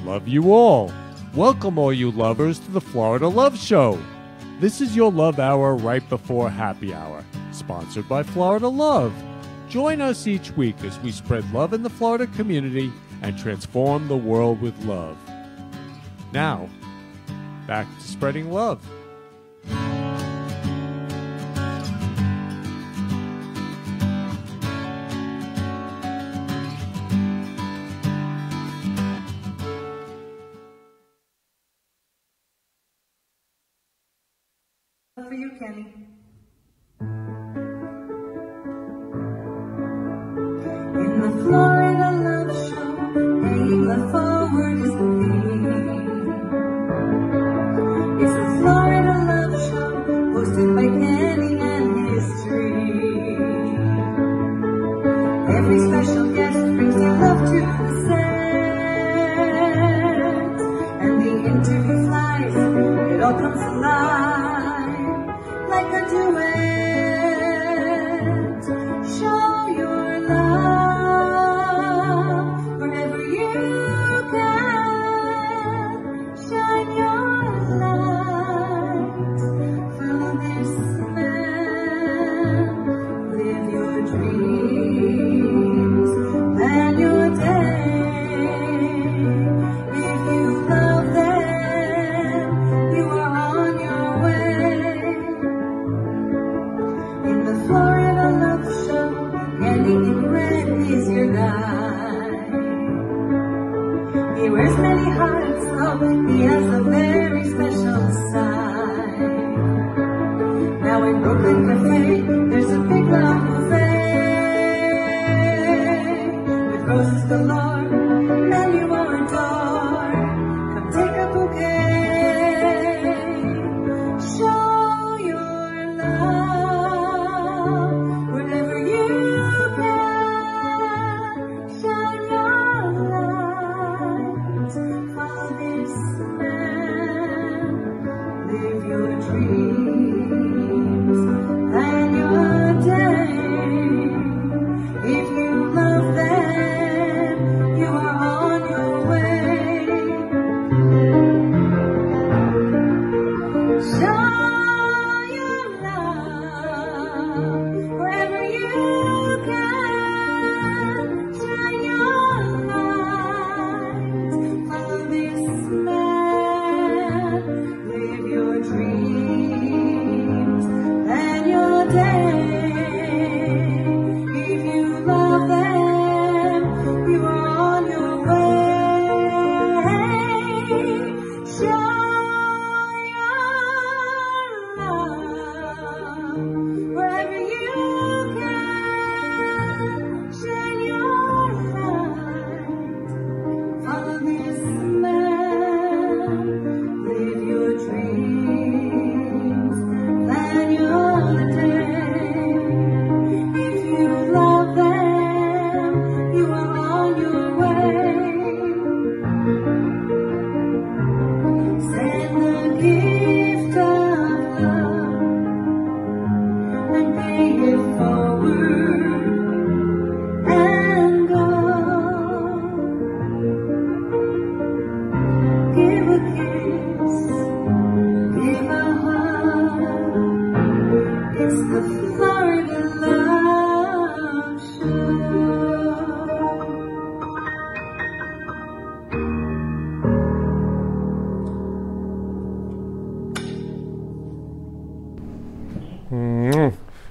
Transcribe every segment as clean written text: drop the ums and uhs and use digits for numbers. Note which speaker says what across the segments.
Speaker 1: love you all. Welcome all you lovers to the Florida Love Show. This is your love hour right before happy hour, sponsored by Florida Love. Join us each week as we spread love in the Florida community and transform the world with love. Now, back to spreading love.
Speaker 2: For you, Kenny. In the Florida Love Show, paying love forward is the theme. It's the Florida Love Show, hosted by Kenny and his dream. Every special guest brings their love to the set, and the interview flies, it all comes alive. Like a duet, show your love wherever you can. Shine your light, follow this man, live your dreams, plan your day. If you love them, you are on your way. In the Florida Love Show, Kenny in red is your guide. He wears many hearts, oh, he has a very special side. Now in Brooklyn Cafe, there's a big love buffet with roses galore, men you will adore. Come take a bouquet, show your love. Wherever you can, shine your light, follow this man, live your dreams, plan your day. If you love them, you are on your way. Show your love wherever you can. Shine your light, follow this man, live your dreams, plan your day. If you love them, you are on your way. Show your love wherever you can. Shine your light, follow this man, live your dreams, plan your day. If you love them, you are on your way. Send the gift of love and pay it forward and go. Give a kiss, give a hug. It's the Florida Love Show.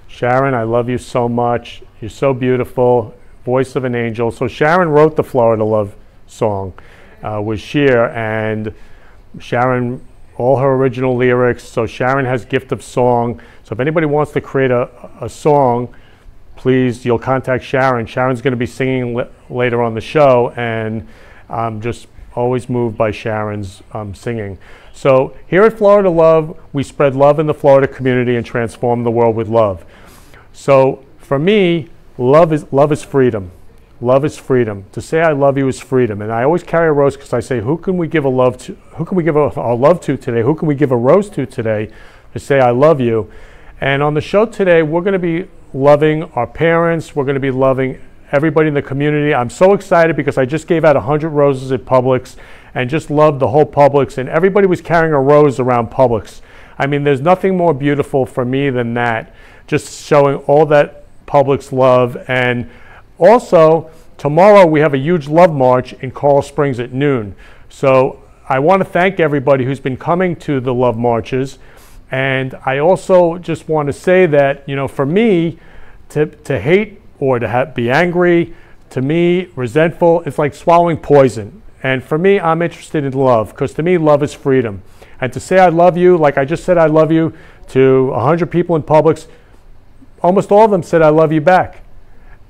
Speaker 1: Sharon, I love you so much. You're so beautiful, voice of an angel. So Sharon wrote the Florida Love song with Cher, and Sharon, all her original lyrics. So Sharon has gift of song. So if anybody wants to create a song, please, you'll contact Sharon. Sharon's going to be singing later on the show, and I'm just always moved by Sharon's singing. So here at Florida Love, we spread love in the Florida community and transform the world with love. So for me, love is freedom. Love is freedom. To say I love you is freedom. And I always carry a rose because I say, who can we give a love to? Who can we give our love to today? Who can we give a rose to today to say I love you? And on the show today, we're going to be loving our parents. We're going to be loving everybody in the community. I'm so excited because I just gave out 100 roses at Publix, and just loved the whole Publix, and everybody was carrying a rose around Publix. I mean, there's nothing more beautiful for me than that, just showing all that Publix love. And also, tomorrow we have a huge love march in Coral Springs at noon. So I want to thank everybody who's been coming to the love marches. And I also just want to say that, you know, for me, to hate or to be angry, to me, resentful, it's like swallowing poison. And for me, I'm interested in love, because to me, love is freedom. And to say I love you, like I just said I love you to 100 people in Publix, almost all of them said I love you back.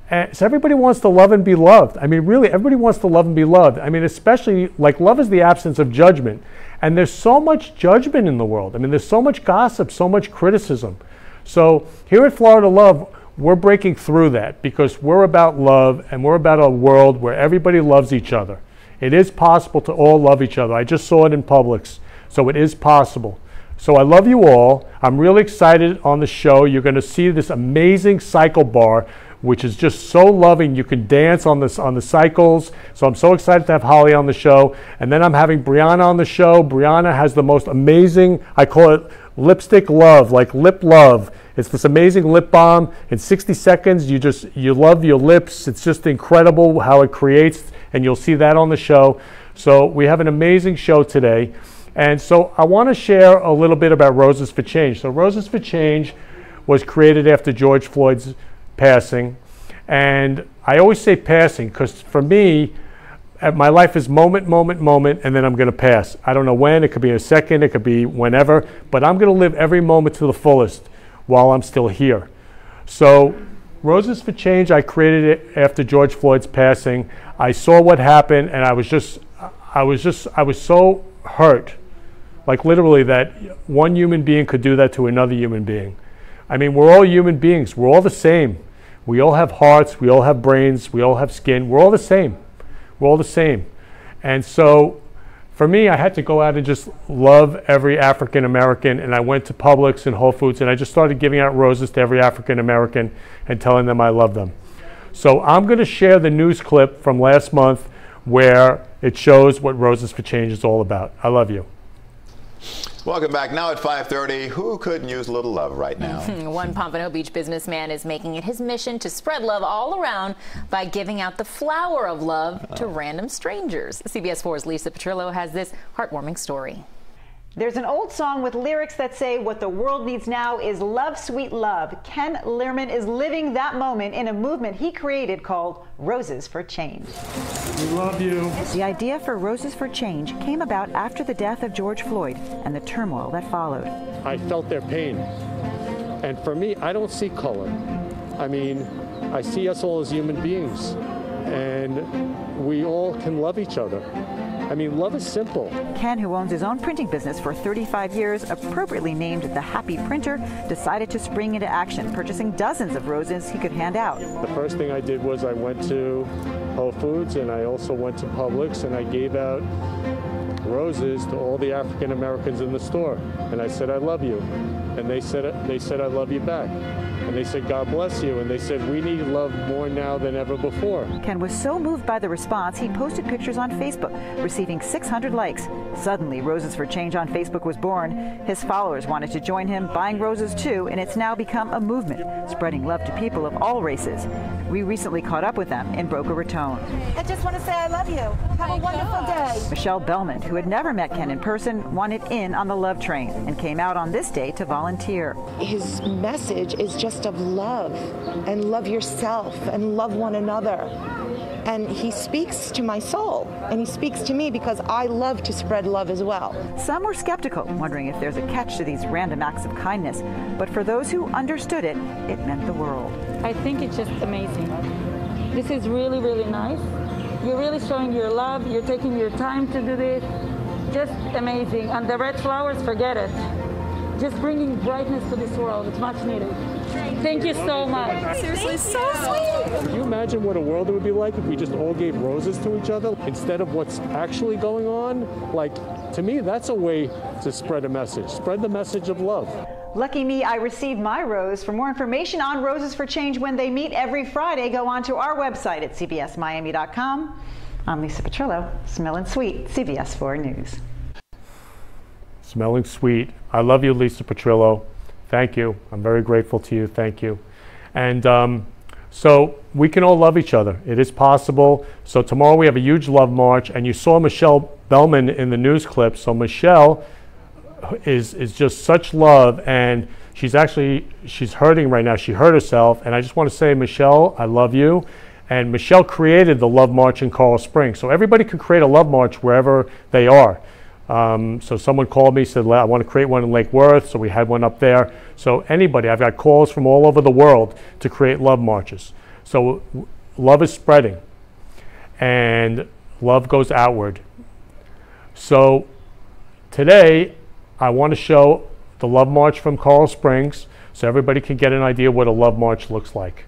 Speaker 1: And so everybody wants to love and be loved. I mean, really, everybody wants to love and be loved. I mean, especially, like, love is the absence of judgment. And there's so much judgment in the world. I mean, there's so much gossip, so much criticism. So here at Florida Love, we're breaking through that, because we're about love, and we're about a world where everybody loves each other. It is possible to all love each other. I just saw it in Publix. So it is possible. So I love you all. I'm really excited on the show. You're going to see this amazing cycle bar, which is just so loving. You can dance on the cycles. So I'm so excited to have Holly on the show. And then I'm having Briana on the show. Briana has the most amazing, I call it lipstick love, like lip love. It's this amazing lip balm. In 60 seconds, you love your lips. It's just incredible how it creates, and you'll see that on the show. So we have an amazing show today. And so I want to share a little bit about Roses for Change. So Roses for Change was created after George Floyd's passing. And I always say passing, because for me, my life is moment, moment, moment, and then I'm going to pass. I don't know when. It could be a second. It could be whenever. But I'm going to live every moment to the fullest while I'm still here. So Roses for Change, I created it after George Floyd's passing. I saw what happened, and I was so hurt. Like, literally, that one human being could do that to another human being. I mean, we're all human beings. We're all the same. We all have hearts. We all have brains. We all have skin. We're all the same. We're all the same. And so, for me, I had to go out and just love every African American. And I went to Publix and Whole Foods, and I just started giving out roses to every African American and telling them I love them. So I'm going to share the news clip from last month where it shows what Roses for Change is all about. I love you.
Speaker 3: Welcome back. Now at 5:30, who couldn't use a little love right now?
Speaker 4: One Pompano Beach businessman is making it his mission to spread love all around by giving out the flower of love to random strangers. CBS 4's Lisa Petrillo has this heartwarming story.
Speaker 5: There's an old song with lyrics that say what the world needs now is love, sweet love. Ken Lehrman is living that moment in a movement he created called Roses for Change.
Speaker 1: We love you.
Speaker 5: The idea for Roses for Change came about after the death of George Floyd and the turmoil that followed.
Speaker 1: I felt their pain. And for me, I don't see color. I mean, I see us all as human beings. And we all can love each other. I mean, love is simple.
Speaker 5: Ken, who owns his own printing business for 35 years, appropriately named the Happy Printer, decided to spring into action, purchasing dozens of roses he could hand out.
Speaker 1: The first thing I did was I went to Whole Foods, and I also went to Publix, and I gave out roses to all the African Americans in the store. And I said, I love you. And they said, I love you back. And they said, God bless you. And they said, we need love more now than ever before.
Speaker 5: Ken was so moved by the response, he posted pictures on Facebook, receiving 600 likes. Suddenly, Roses for Change on Facebook was born. His followers wanted to join him, buying roses too, and it's now become a movement, spreading love to people of all races. We recently caught up with them in Boca Raton.
Speaker 6: I just want to say I love you. Have a wonderful day.
Speaker 5: Michelle Bellman, who had never met Ken in person, wanted in on the love train and came out on this day to volunteer.
Speaker 6: His message is just of love, and love yourself, and love one another. And he speaks to my soul, and he speaks to me because I love to spread love as well.
Speaker 5: Some were skeptical, wondering if there's a catch to these random acts of kindness. But for those who understood it, it meant the world.
Speaker 7: I think it's just amazing. This is really, really nice. You're really showing your love. You're taking your time to do this. Just amazing. And the red flowers, forget it. Just bringing brightness to this world. It's much needed. Thank you so much.
Speaker 6: Seriously, so sweet.
Speaker 1: Can you imagine what a world it would be like if we just all gave roses to each other instead of what's actually going on? Like, to me, that's a way to spread a message. Spread the message of love.
Speaker 5: Lucky me, I received my rose. For more information on Roses for Change when they meet every Friday, go on to our website at cbsmiami.com. I'm Lisa Petrillo, Smelling Sweet, CBS 4 News.
Speaker 1: Smelling sweet. I love you, Lisa Petrillo. Thank you. I'm very grateful to you. Thank you. And so we can all love each other. It is possible. So tomorrow we have a huge love march, and you saw Michelle Bellman in the news clip. So Michelle is just such love, and she's hurting right now. She hurt herself, and I just want to say, Michelle, I love you. And Michelle created the love march in Coral Springs. So everybody can create a love march wherever they are. So someone called me, said, I want to create one in Lake Worth, so we had one up there. So anybody, I've got calls from all over the world to create love marches. So love is spreading, and love goes outward. So today, I want to show the love march from Coral Springs so everybody can get an idea what a love march looks like.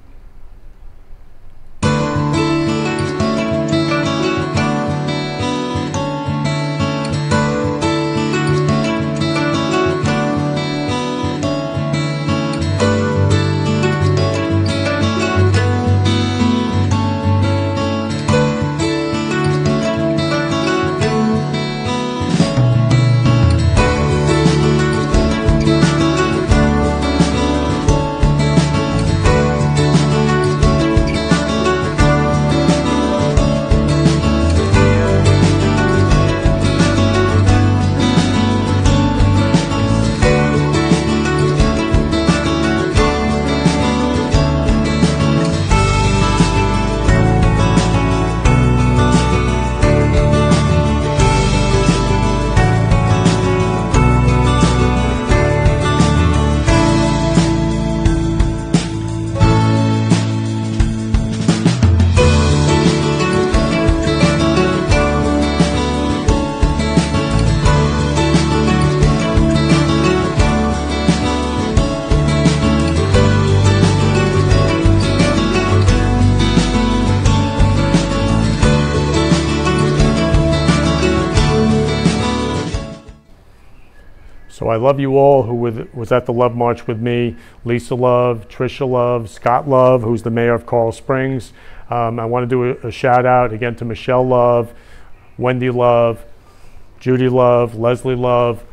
Speaker 1: So I love you all who was at the Love March with me. Lisa Love, Tricia Love, Scott Love, who's the mayor of Coral Springs. I want to do a shout out again to Michelle Love, Wendy Love, Judy Love, Leslie Love,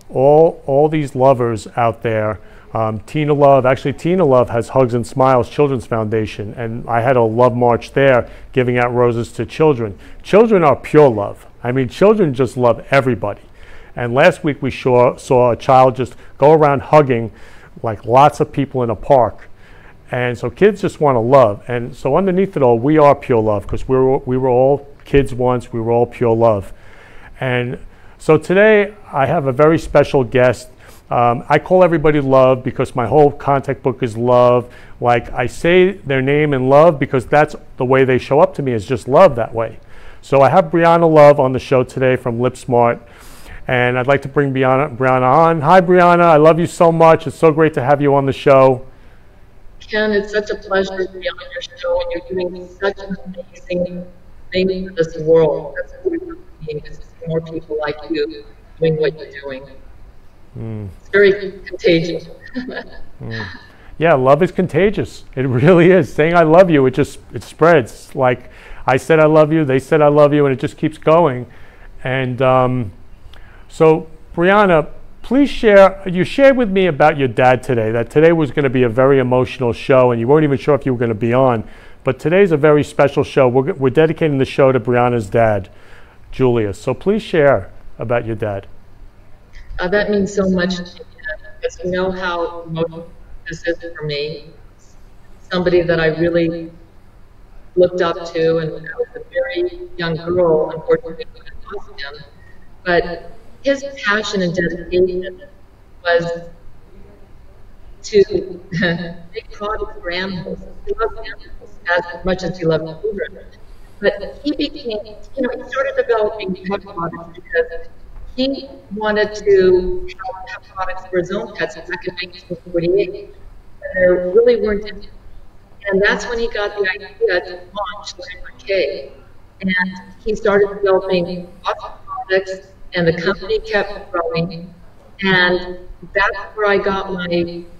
Speaker 1: all these lovers out there. Tina Love, actually Tina Love has Hugs and Smiles Children's Foundation, and I had a love march there giving out roses to children. Children are pure love. I mean, children just love everybody. And last week we saw a child just go around hugging like lots of people in a park. And so kids just want to love. And so underneath it all, we are pure love, because we were all kids once. We were all pure love. And so today I have a very special guest. I call everybody Love because my whole contact book is love. Like, I say their name in love because that's the way they show up to me, is just love that way. So I have Briana Love on the show today from LipSmart. And I'd like to bring Briana on. Hi, Briana. I love you so much. It's so great to have you on the show.
Speaker 8: Ken, it's such a pleasure to be on your show, and you're doing such an amazing thing for this world. That's what we need, is more people like you doing what you're doing. It's very contagious.
Speaker 1: Yeah, love is contagious. It really is. Saying I love you, it spreads. Like, I said I love you, they said I love you, and it just keeps going. And so, Briana, please share. You shared with me about your dad today, that today was going to be a very emotional show, and you weren't even sure if you were going to be on. But today's a very special show. We're dedicating the show to Briana's dad, Julius. So please share about your dad.
Speaker 8: That means so much to me, because you know how emotional this is for me. Somebody that I really looked up to, and when I was a very young girl, unfortunately, I lost him. But his passion and dedication was to make products for animals. He loved animals as much as he loved children. But he became, he started developing pet products because he wanted to have products for his own pets back in 1948. And there really weren't any. And that's when he got the idea to launch K. And he started developing lots of products, and the company kept growing. And that's where I got my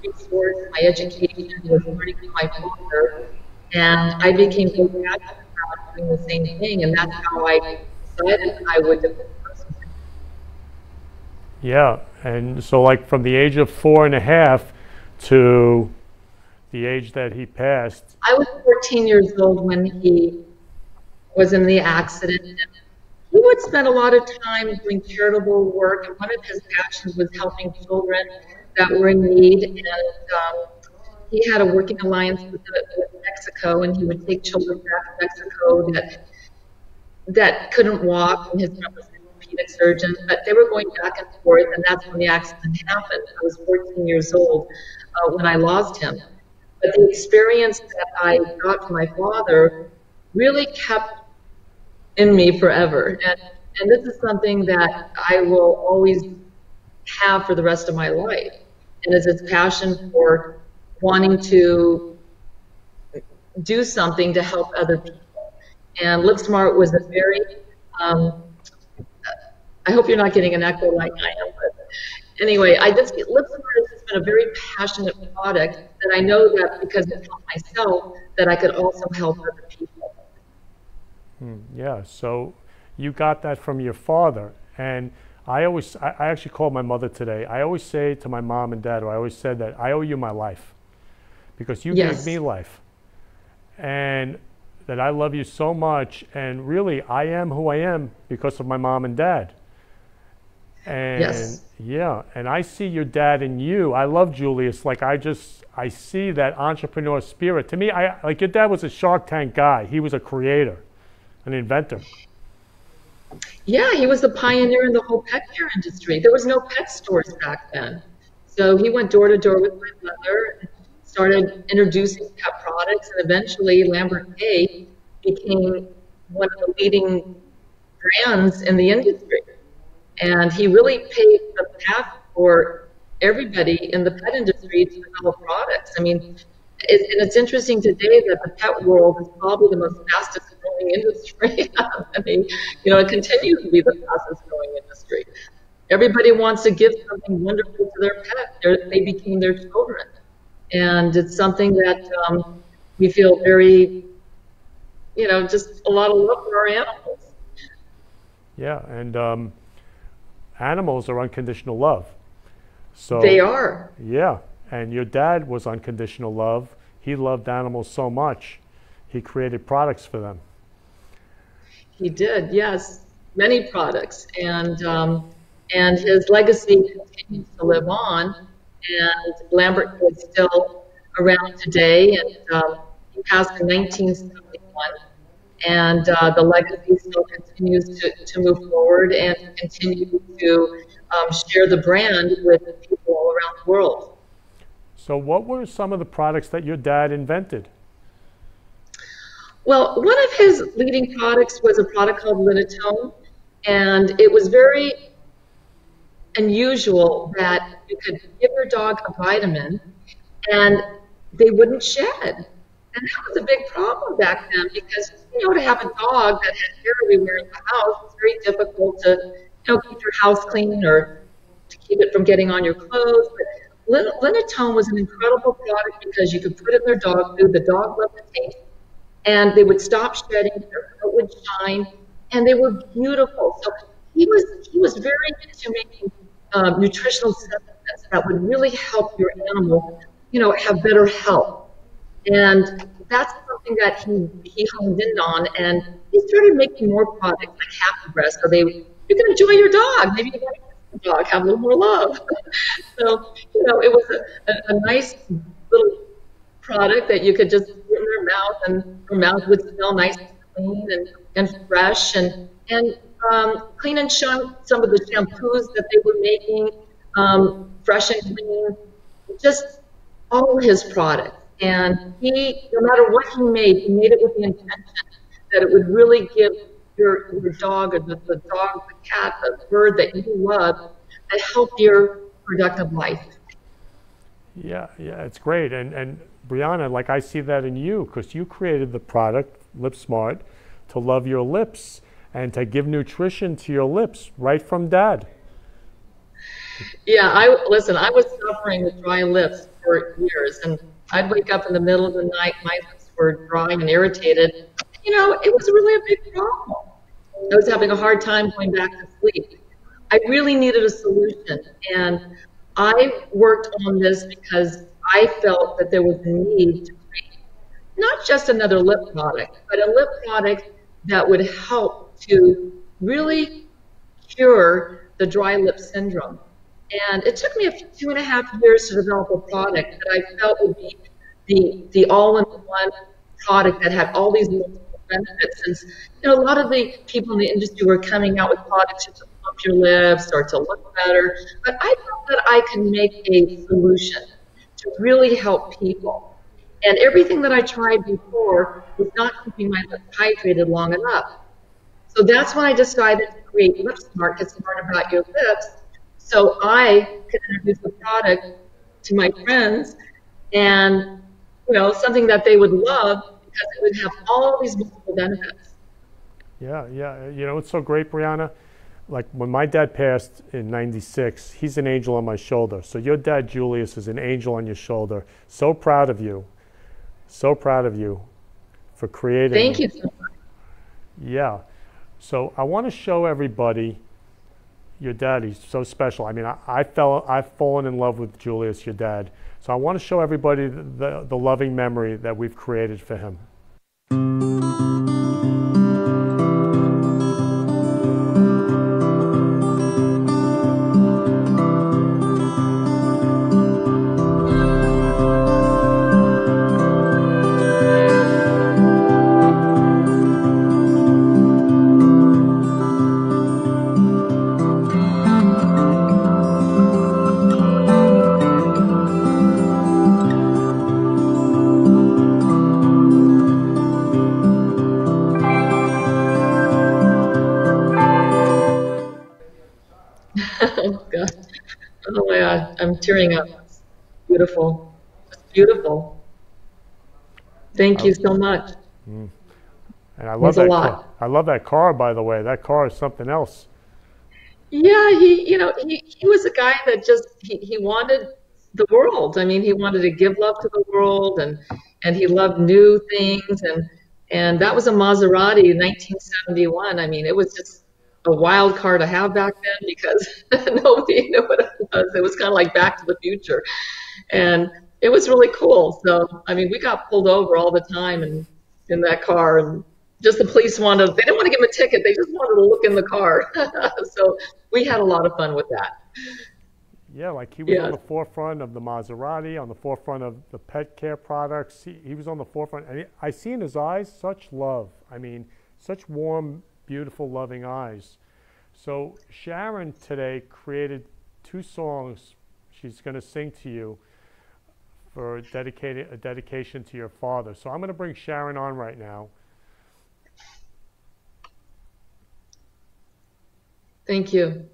Speaker 8: resource, my education, was learning from my father. And I became so passionate about doing the same thing, and that's how I decided I would develop.
Speaker 1: Yeah, and so like from the age of 4.5 to the age that he passed.
Speaker 8: I was 14 years old when he was in the accident. He would spend a lot of time doing charitable work, and one of his passions was helping children that were in need. And he had a working alliance with Mexico, and he would take children back to Mexico that couldn't walk, and his son was an orthopedic surgeon, but they were going back and forth, and that's when the accident happened. I was 14 years old when I lost him. But the experience that I got from my father really kept in me forever. And this is something that I will always have for the rest of my life. And it's his passion for wanting to do something to help other people. And Lip Smart was a very, I hope you're not getting an echo like I am, but anyway, Lip Smart has just been a very passionate product that I know that because it helped myself, that I could also help other people.
Speaker 1: Yeah, so you got that from your father. And I actually called my mother today. I always say to my mom and dad, or I always said that I owe you my life because you gave me life. And that I love you so much. And really, I am who I am because of my mom and dad. And yeah, and I see your dad in you. I love Julius. Like I see that entrepreneur spirit. To me, like your dad was a Shark Tank guy. He was a creator, an inventor.
Speaker 8: Yeah, he was the pioneer in the whole pet care industry. There was no pet stores back then. So he went door to door with my mother and started introducing pet products, and eventually Lambert K became one of the leading brands in the industry. And he really paved the path for everybody in the pet industry to develop products. I mean, and it's interesting today that the pet world is probably the most fastest growing industry. I mean, you know, it continues to be the fastest growing industry. Everybody wants to give something wonderful to their pet. They became their children. And it's something that we feel very, you know, just a lot of love for our animals.
Speaker 1: Yeah, and animals are unconditional love. So
Speaker 8: they are.
Speaker 1: Yeah, and your dad was unconditional love. He loved animals so much, he created products for them.
Speaker 8: He did, yes, many products, and his legacy continues to live on. And Lambert is still around today, and he passed in 1971. And the legacy still continues to move forward and continue to share the brand with people all around the world.
Speaker 1: So what were some of the products that your dad invented?
Speaker 8: Well, one of his leading products was a product called Linatone, and it was very unusual that you could give your dog a vitamin and they wouldn't shed. And that was a big problem back then because, you know, to have a dog that had hair everywhere in the house, it's very difficult to, you know, keep your house clean or to keep it from getting on your clothes. But Linatone was an incredible product because you could put it in their dog food, the dog loved the taste, and they would stop shedding, their coat would shine, and they were beautiful. So he was very into making nutritional supplements that would really help your animal, you know, have better health. And that's something that he honed in on, and he started making more products like Happy Breast, so you can enjoy your dog. Maybe you want to give the dog, have a little more love. So, you know, it was a nice little product that you could just put in their mouth, and your mouth would smell nice and clean and fresh, and clean and shine some of the shampoos that they were making, fresh and clean, just all his products. And no matter what he made it with the intention that it would really give your dog, or the dog, the cat, the bird that you love, a healthier, productive life.
Speaker 1: Yeah, it's great. And Briana, like I see that in you, because you created the product, Lip Smart, to love your lips and to give nutrition to your lips right from Dad.
Speaker 8: Yeah, I was suffering with dry lips for years, and I'd wake up in the middle of the night, my lips were dry and irritated. it was really a big problem. I was having a hard time going back to sleep. I really needed a solution. And I worked on this because I felt that there was a need to create not just another lip product, but a lip product that would help to really cure the dry lip syndrome. And it took me 2.5 years to develop a product that I felt would be the all-in-one product that had all these multiple benefits. Since a lot of the people in the industry were coming out with products to plump your lips or to look better, but I felt that I could make a solution to really help people. And everything that I tried before was not keeping my lips hydrated long enough. So that's when I decided to create Lip Smart, Get Smart About Your Lips, so I could introduce the product to my friends and something that they would love, because it would have all these multiple benefits.
Speaker 1: Yeah. It's so great, Briana. Like when my dad passed in '96, he's an angel on my shoulder. So your dad, Julius, is an angel on your shoulder. So proud of you. So proud of you for creating.
Speaker 8: Thank you so much.
Speaker 1: Yeah. So I want to show everybody your dad. He's so special. I mean, I've fallen in love with Julius, your dad. So I want to show everybody the loving memory that we've created for him.
Speaker 8: Oh, God. Oh, my God. I'm tearing up. It's beautiful. It's beautiful. Thank you so much.
Speaker 1: And I love that car. I love that car, by the way. That car is something else.
Speaker 8: Yeah, he was a guy that just, he wanted the world. I mean, he wanted to give love to the world, and he loved new things. And that was a Maserati in 1971. I mean, it was just a wild car to have back then, because nobody knew what it was. It was kind of like Back to the Future. And it was really cool. So, I mean, we got pulled over all the time in that car. And just the police they didn't want to give him a ticket. They just wanted to look in the car. So we had a lot of fun with that.
Speaker 1: Yeah, like he was on the forefront of the Maserati, on the forefront of the pet care products. He was on the forefront. And I see in his eyes such love. I mean, such warm, beautiful, loving eyes. So Sharon today created 2 songs she's going to sing to you for a dedication to your father. So I'm going to bring Sharon on right now.
Speaker 8: Thank you.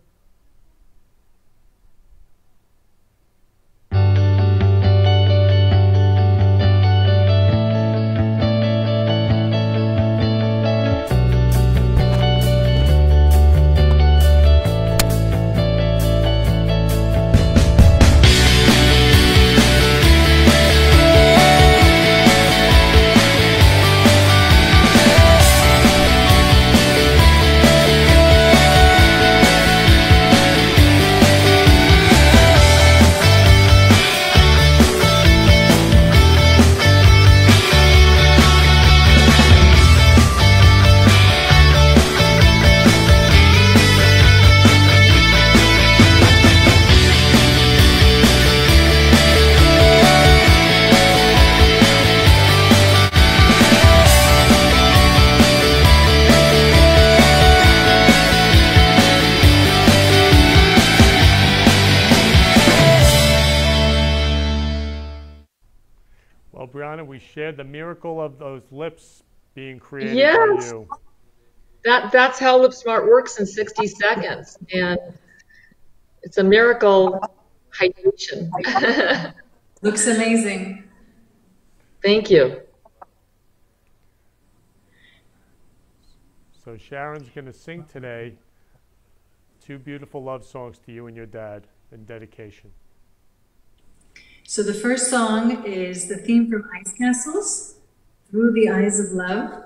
Speaker 1: Well, Briana, we shared the miracle of those lips being created by you.
Speaker 8: That's how Lip Smart works in 60 seconds. And it's a miracle hydration.
Speaker 9: Looks amazing.
Speaker 8: Thank you.
Speaker 1: So Sharon's going to sing today 2 beautiful love songs to you and your dad in dedication.
Speaker 9: So the first song is the theme from Ice Castles, Through the Eyes of Love.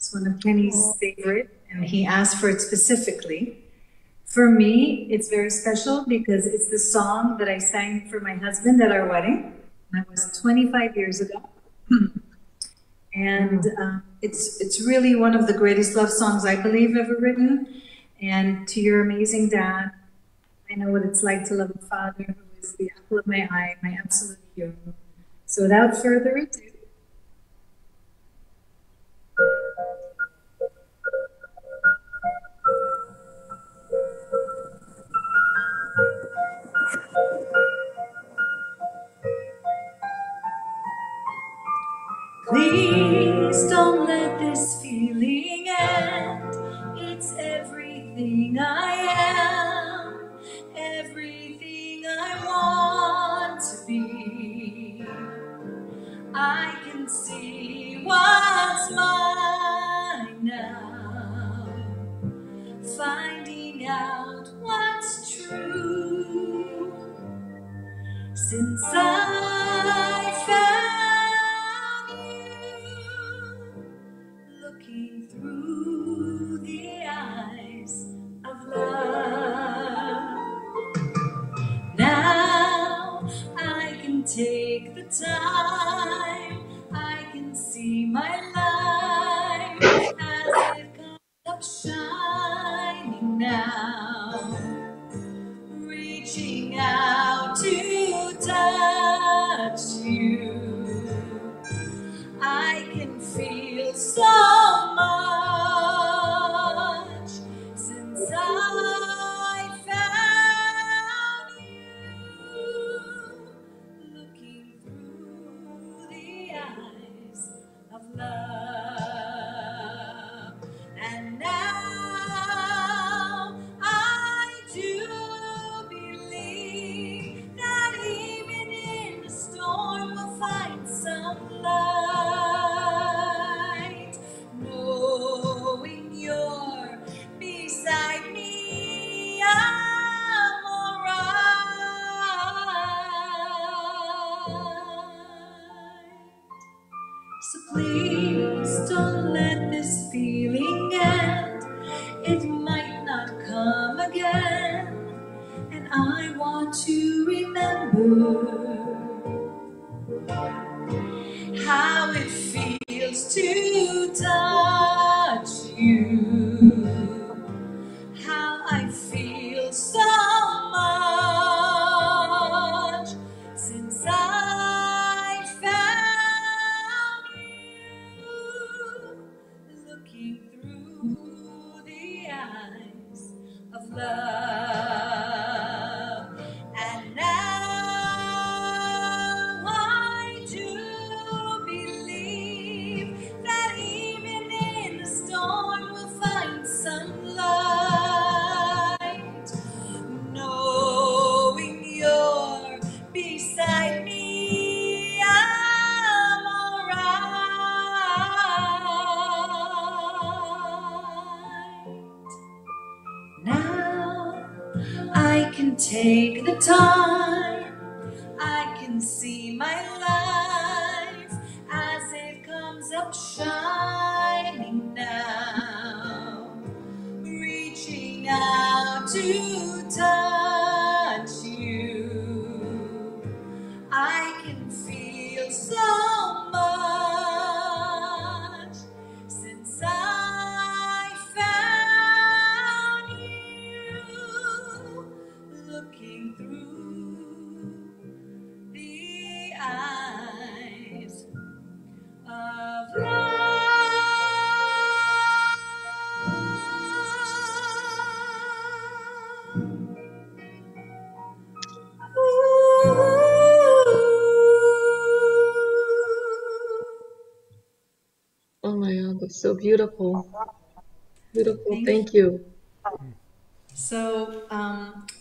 Speaker 9: It's one of Kenny's favorite, and he asked for it specifically. For me, it's very special because it's the song that I sang for my husband at our wedding. That was 25 years ago. And it's really one of the greatest love songs I believe ever written. And to your amazing dad, I know what it's like to love a father who is the apple of my eye, my absolute hero. So without further ado, please don't let this feeling end. It's everything I am, everything I want to be. I can see what's mine now, finding out what's true. Since I found you, looking through the eyes of love, now I can take the time, I can see my life as it comes up shining now, reaching out to touch you. I can feel so much since I found you, looking through the eyes of love. And now I do believe that even in the storm we'll find some light, knowing you're beside me, I'm alright. So please don't let this feeling end. It might not come again, and I want to remember how it feels to touch you, how I feel so much since I found you, looking through the eyes of love. And now I do believe that even in the storm we'll find some light, knowing you're beside me, I'm alright. Now I can take the time, I can see my life as it comes up shining now, reaching out to touch you. I can feel so much since I found you, looking through the eyes of love.
Speaker 8: Oh my God, that's so beautiful. Beautiful, thank
Speaker 9: you.
Speaker 8: you.
Speaker 9: So,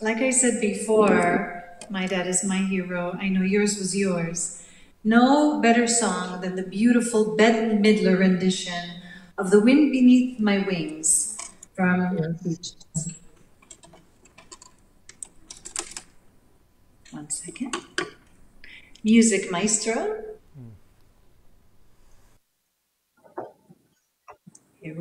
Speaker 9: like I said before, my dad is my hero. I know yours was yours. No better song than the beautiful Bette Midler rendition of The Wind Beneath My Wings from
Speaker 8: Yes.
Speaker 9: One second. Music Maestro. Here.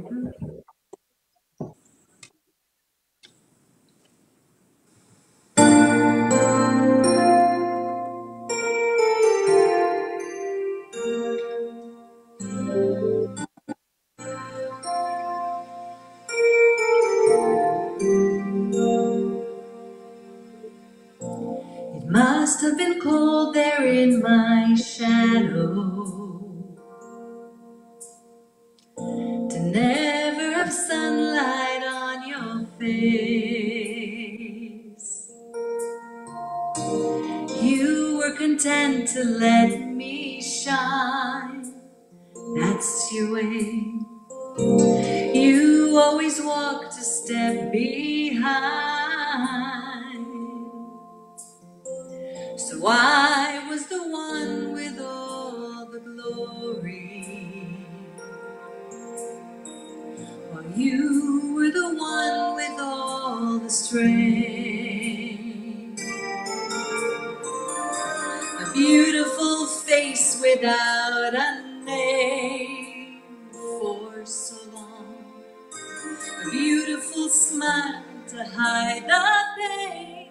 Speaker 9: It must have been cold there in my shadow to never have sunlight on your face. You were content to let me shine, that's your way. You always walked a step behind. So I was the one with all the glory, while you were the one with all the strength. A beautiful face without a name for so long. A beautiful smile to hide the pain.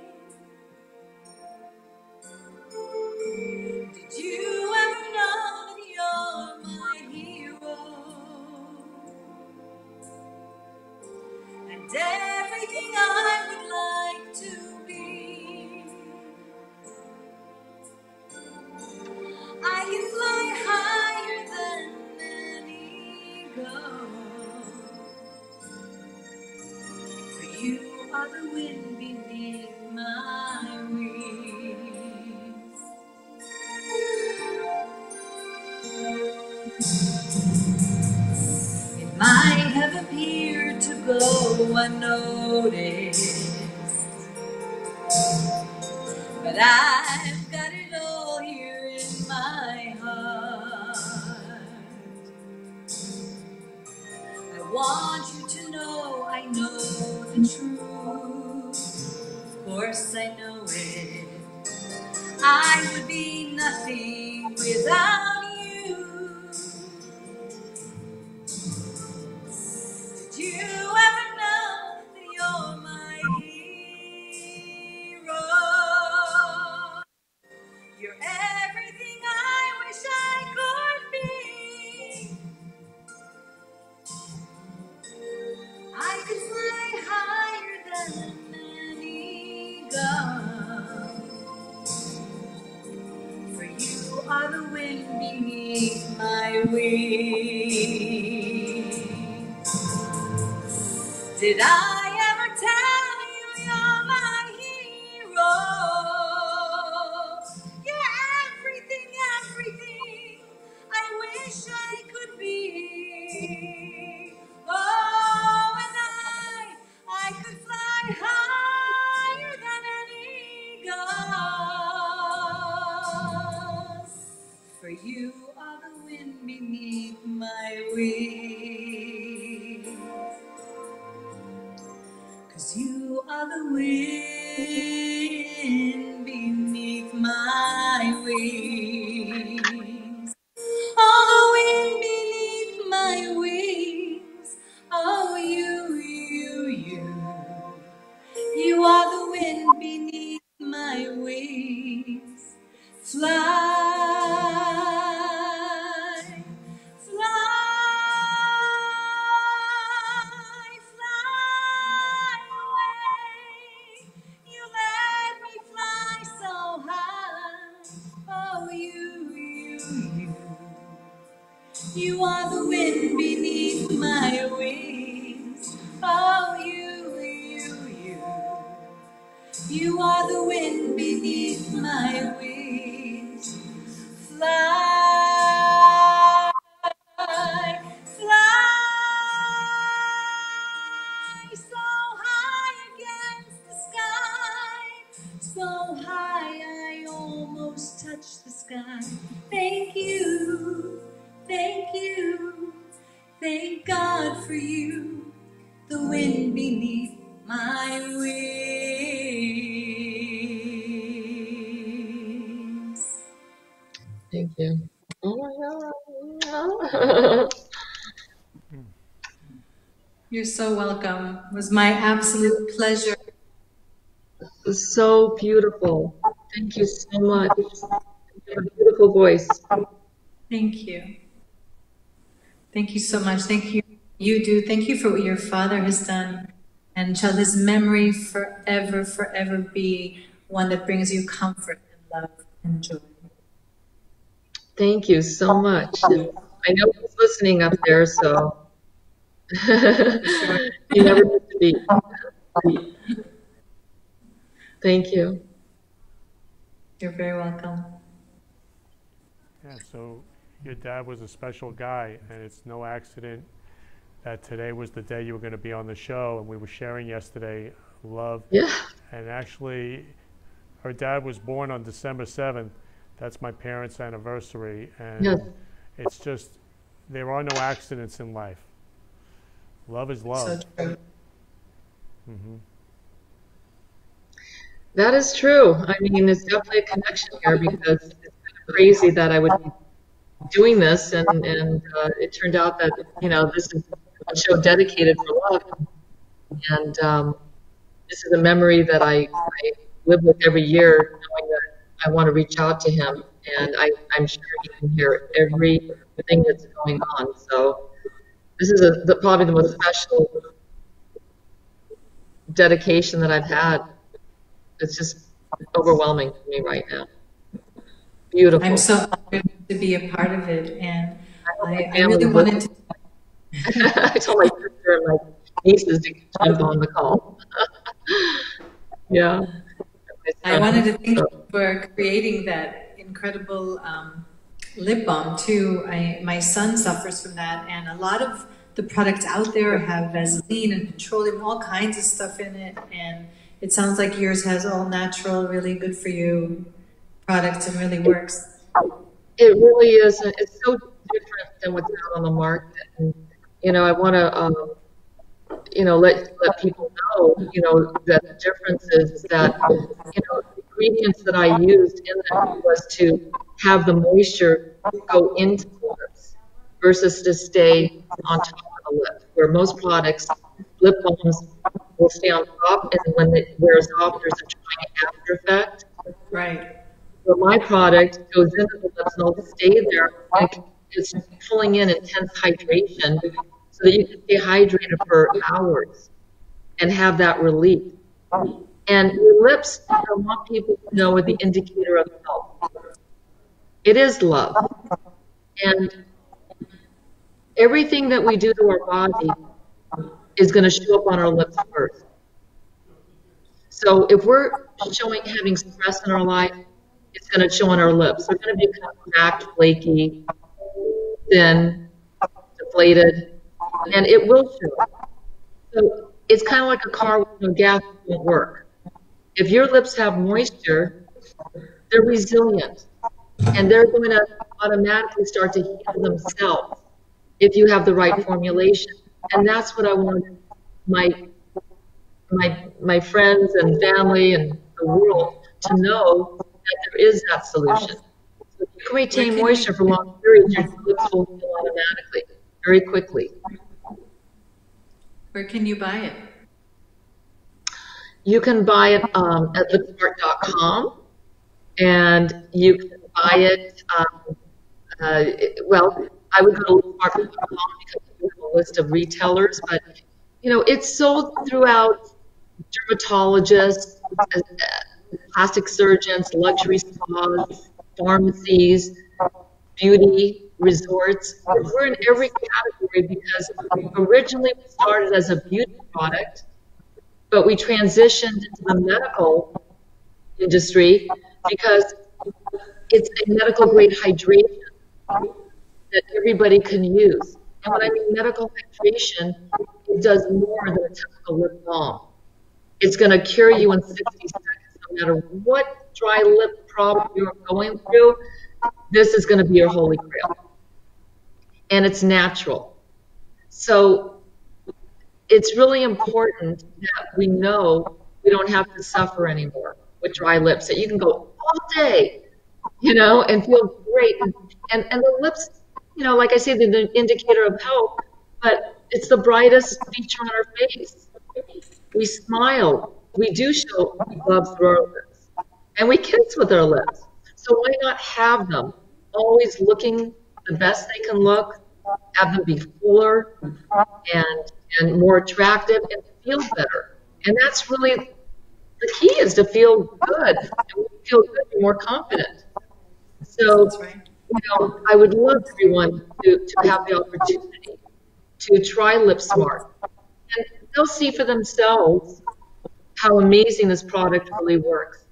Speaker 9: Did you ever know that you're my hero? And everything I would like to be. I can fly higher than an eagle. For you are the wind beneath my wings. It might have appeared to go unnoticed, but I've got it all here in my heart. I want you to know I know the truth. Of course I know it. I would be nothing without you. Did you ever know that you're my hero? You're everything I wish I could be. I could fly higher than an eagle. For you are the wind beneath my wings. Did I ever tell you you're my hero? You're everything, everything I wish I could be. Oh, and I could fly higher than an eagle. For you are the wind beneath my wings. 'Cause you are the wind beneath my wings. Oh, the wind beneath my wings. Oh, you. You are the wind beneath my wings. Fly, fly away. You let me fly so high. Oh, you. You are the wind beneath my wings. Oh, you. You are the wind beneath my wings. Fly, fly so high against the sky. So high I almost touch the sky. Thank you, thank you. Thank God for you, the wind beneath my wings.
Speaker 8: Thank you. Oh my God.
Speaker 9: You're so welcome. It was my absolute pleasure.
Speaker 8: It was so beautiful. Thank you so much. You have a beautiful voice.
Speaker 9: Thank you. Thank you so much. Thank you. You do. Thank you for what your father has done. And shall his memory forever, forever be one that brings you comfort and love and joy.
Speaker 8: Thank you so much. I know he's listening up there, so you never need to be. Thank you.
Speaker 9: You're very welcome.
Speaker 1: Yeah, so your dad was a special guy, and it's no accident that today was the day you were going to be on the show, and we were sharing yesterday love.
Speaker 8: Yeah.
Speaker 1: And actually, her dad was born on December 7th. That's my parents' anniversary, and
Speaker 8: Yes.
Speaker 1: it's just, there are no accidents in life. Love is love.
Speaker 9: So true.
Speaker 8: That is true. I mean, it's definitely a connection here because it's kind of crazy that I would be doing this, and it turned out that, you know, this is a show dedicated for love, and this is a memory that I live with every year, knowing that I want to reach out to him, and I'm sure he can hear everything that's going on. So this is probably the most special dedication that I've had. It's just overwhelming for me right now. Beautiful.
Speaker 9: I'm so honored to be a part of it, and I really wanted to.
Speaker 8: I told my sister and my nieces to jump on the call. Yeah.
Speaker 9: I wanted to thank you for creating that incredible lip balm too. My son suffers from that, and a lot of the products out there have Vaseline and petroleum, all kinds of stuff in it, and it sounds like yours has all natural, really good for you products and really works.
Speaker 8: It really is. It's so different than what's out on the market. And, you know, I want to, you know, let people know, you know, that the difference is that, you know, the ingredients that I used in that was to have the moisture go into the lips versus to stay on top of the lip, where most products, lip balms, will stay on top, and when it wears off, there's a drying after effect.
Speaker 9: Right.
Speaker 8: So my product goes into the lips and will stay there, like it's pulling in intense hydration, so that you can stay hydrated for hours and have that relief. And your lips, I want people to know, are the indicator of health. It is love, and everything that we do to our body is going to show up on our lips first. So if we're having stress in our life, it's going to show on our lips. We're going to become cracked, flaky, thin, deflated, and it will show. So it's kind of like a car with no gas won't work. If your lips have moisture, they're resilient, and they're going to automatically start to heal themselves if you have the right formulation. And that's what I want my friends and family and the world to know, that there is that solution. So if you can retain moisture for long periods, your lips will heal automatically, very quickly.
Speaker 9: Where can you buy it?
Speaker 8: You can buy it at lipsmart.com, and you can buy it, well, I would go to lipsmart.com because we have a list of retailers, but you know, it's sold throughout dermatologists, plastic surgeons, luxury spas, pharmacies, beauty resorts. We're in every category because originally we started as a beauty product, but we transitioned into the medical industry because it's a medical grade hydration that everybody can use. And when I mean medical hydration, it does more than a typical lip balm. It's going to cure you in 60 seconds, no matter what dry lip problem you're going through. This is going to be your holy grail. And it's natural. So it's really important that we know we don't have to suffer anymore with dry lips, that you can go all day, you know, and feel great. And the lips, you know, like I say, they're the indicator of health, but it's the brightest feature on our face. We smile. We do show love through our lips. And we kiss with our lips. So why not have them always looking the best they can look, have them be fuller and more attractive and feel better. And that's really the key, is to feel good. And when you feel good, you're more confident. So, I would love everyone to have the opportunity to try Lip Smart. And they'll see for themselves how amazing this product really works.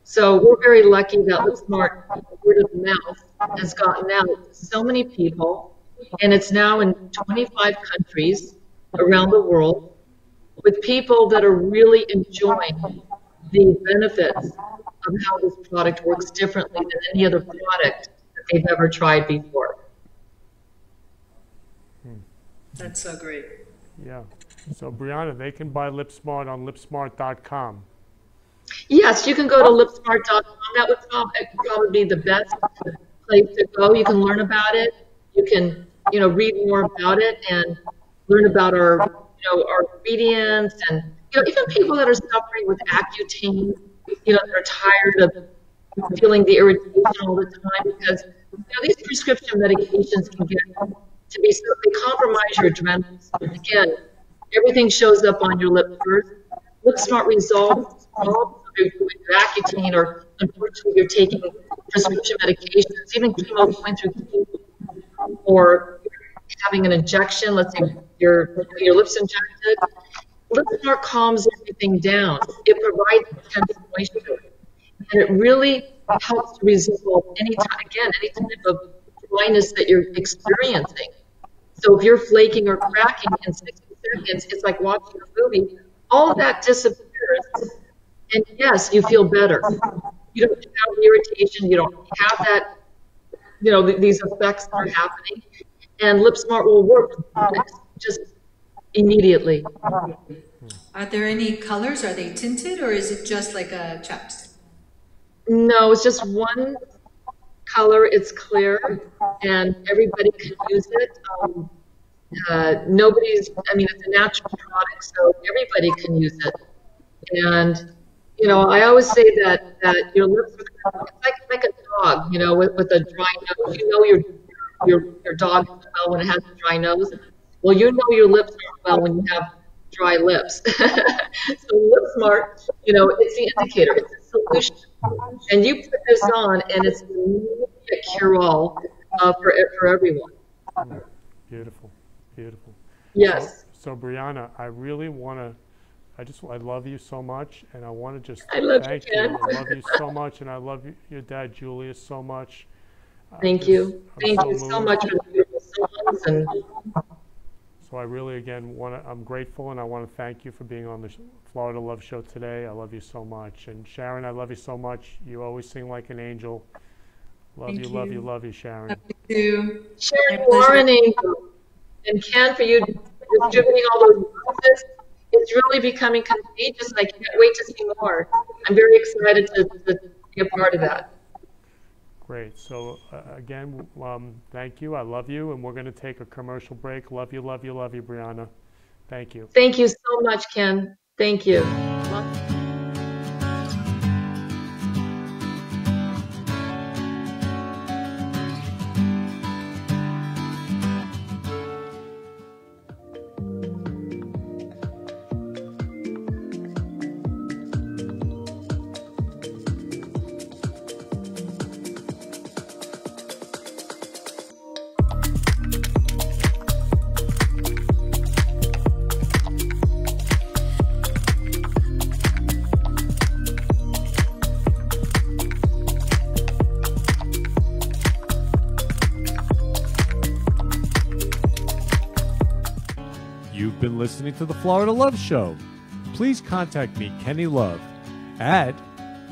Speaker 8: So we're very lucky that Lip Smart, word of mouth, has gotten out to so many people, and it's now in 25 countries around the world, with people that are really enjoying the benefits of how this product works differently than any other product that they've ever tried before.
Speaker 9: That's so great.
Speaker 1: Yeah. So Briana, they can buy Lip Smart on lipsmart.com.
Speaker 8: Yes, you can go to lipsmart.com. That would probably be the best place to go. You can learn about it. You can, read more about it and learn about our, our ingredients, and even people that are suffering with Accutane, that are tired of feeling the irritation all the time, because these prescription medications can get to be they compromise your adrenals. Again, everything shows up on your lip first. Lip Smart resolves with your Accutane, or unfortunately you're taking prescription medications, even chemo, going through chemo, or having an injection. Let's say your lips injected. Lip Smart calms everything down. It provides intense moisture, and it really helps to resolve any type of dryness that you're experiencing. So if you're flaking or cracking in 60 seconds, it's like watching a movie. All of that disappears, and yes, you feel better. You don't have the irritation. You don't have that, these effects that are happening. And Lip Smart will work just immediately.
Speaker 9: Are there any colors? Are they tinted, or is it just like a chapstick?
Speaker 8: No, it's just one color. It's clear, and everybody can use it. It's a natural product, so everybody can use it. And, I always say that your lips are like a dog, with a dry nose. Your dog is well when it has a dry nose. Well, your lips aren't well when you have dry lips. So Lip Smart, it's the indicator. It's a solution. And you put this on, and it's an immediate cure-all for everyone.
Speaker 1: Beautiful. Beautiful.
Speaker 8: Yes.
Speaker 1: So Briana, I really want to, I love you so much, and I want to just
Speaker 8: thank you.
Speaker 1: I love you so much, and I love your dad, Julius, so much.
Speaker 8: Thank you. Thank you so much for the beautiful songs.
Speaker 1: So I really, again, I'm grateful, and I want to thank you for being on the Florida Love Show today. I love you so much. And Sharon, I love you so much. You always sing like an angel. Love you, Sharon.
Speaker 9: Love you.
Speaker 8: Sharon, you are an angel. And Ken, for you distributing all those roses, it's really becoming contagious, and I can't wait to see more. I'm very excited to be a part of that.
Speaker 1: Great. So again, thank you. I love you, and we're going to take a commercial break. Love you, Briana. Thank you.
Speaker 8: Thank you so much, Ken. Thank you.
Speaker 10: You've been listening to the Florida Love Show. Please contact me, Kenny Love, at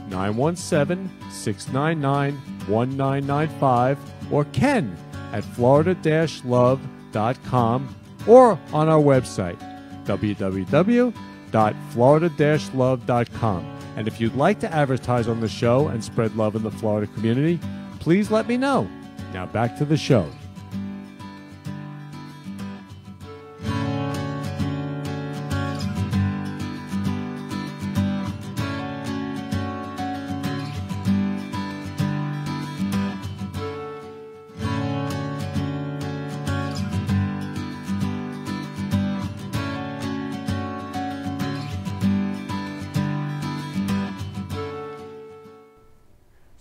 Speaker 10: 917-699-1995 or Ken at florida-love.com, or on our website, www.florida-love.com. And if you'd like to advertise on the show and spread love in the Florida community, please let me know. Now back to the show.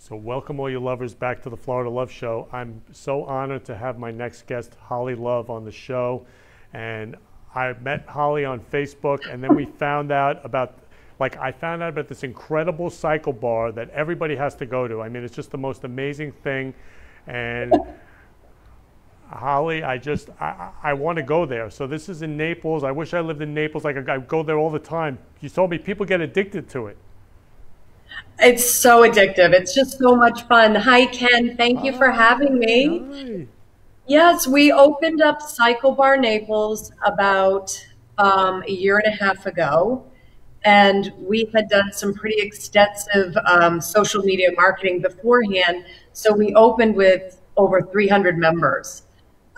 Speaker 1: So welcome all you lovers back to the Florida Love Show. I'm so honored to have my next guest, Holly Love, on the show. And I met Holly on Facebook, and then we found out about, I found out about this incredible cycle bar that everybody has to go to. I mean, it's just the most amazing thing. And Holly, I want to go there. So this is in Naples. I wish I lived in Naples. I go there all the time. You told me people get addicted to it.
Speaker 11: It's so addictive. It's just so much fun. Hi, Ken. Thank you for having me.
Speaker 1: Hi.
Speaker 11: Yes, we opened up Cycle Bar Naples about a year and a half ago. And we had done some pretty extensive social media marketing beforehand. So we opened with over 300 members.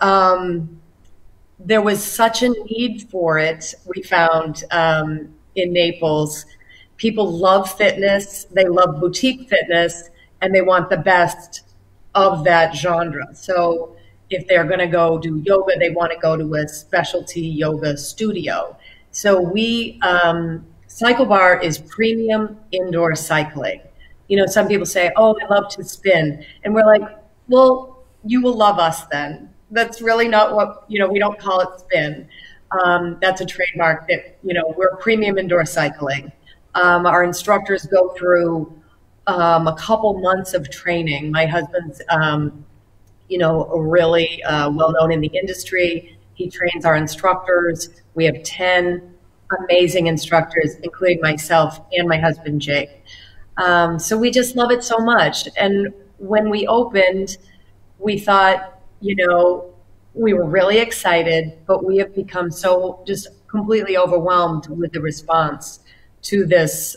Speaker 11: There was such a need for it, we found, in Naples. People love fitness, they love boutique fitness, and they want the best of that genre. So if they're gonna go do yoga, they wanna go to a specialty yoga studio. So we, Cycle Bar is premium indoor cycling. You know, some people say, oh, I love to spin. And we're like, well, you will love us then. That's really not what, you know, we don't call it spin. That's a trademark that, you know, we're premium indoor cycling. Our instructors go through a couple months of training. My husband's, you know, really well known in the industry. He trains our instructors. We have 10 amazing instructors, including myself and my husband, Jake. So we just love it so much. And when we opened, we thought, you know, we were really excited, but we have become so just completely overwhelmed with the response to this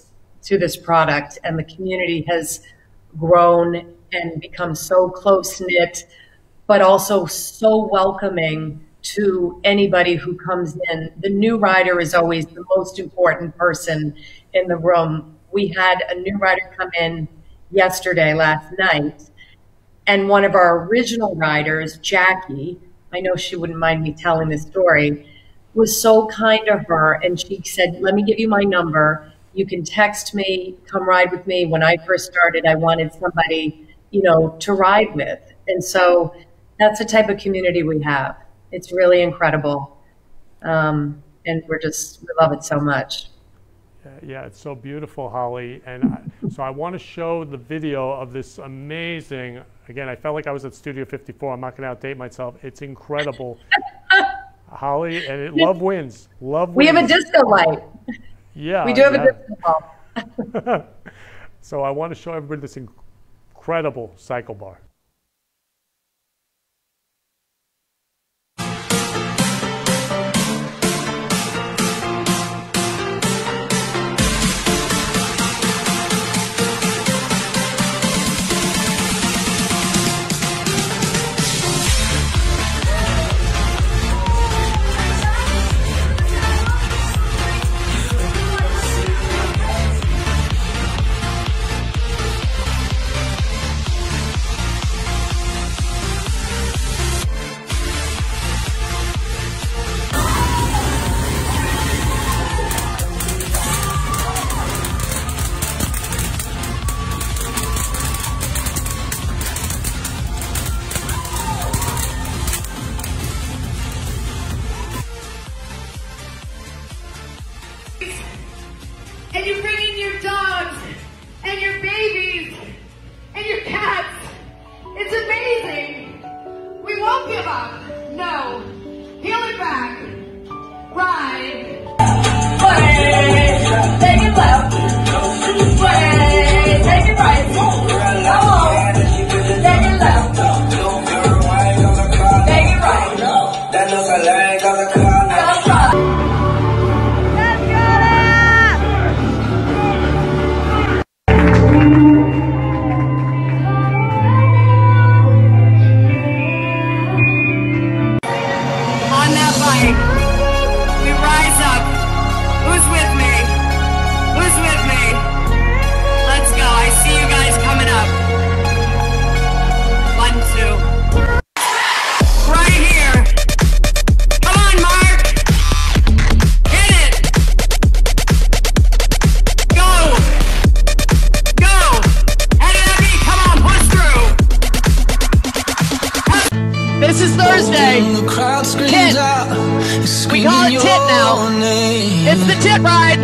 Speaker 11: product, and the community has grown and become so close-knit, but also so welcoming to anybody who comes in. The new rider is always the most important person in the room. We had a new rider come in last night, and one of our original riders, Jackie, I know she wouldn't mind me telling this story, was so kind to her, and she said, let me give you my number. You can text me, come ride with me. When I first started, I wanted somebody, you know, to ride with. And so that's the type of community we have. It's really incredible. And we love it so much.
Speaker 1: Yeah, it's so beautiful, Holly. And so I want to show the video of this amazing, again, I felt like I was at Studio 54. I'm not going to outdate myself. It's incredible. Holly, and love wins. Love wins.
Speaker 11: We have a disco light.
Speaker 1: Yeah.
Speaker 11: We do have a disco ball.
Speaker 1: So I want to show everybody this incredible cycle bar.
Speaker 12: And you bring in your dogs and your babies and your cats. It's amazing. We won't give up. No. Peel it back. Ride. Way. Take it left. Way. Take it right. Come on. Take it left. Take it right. Let's ride. We rise up.
Speaker 13: tit ride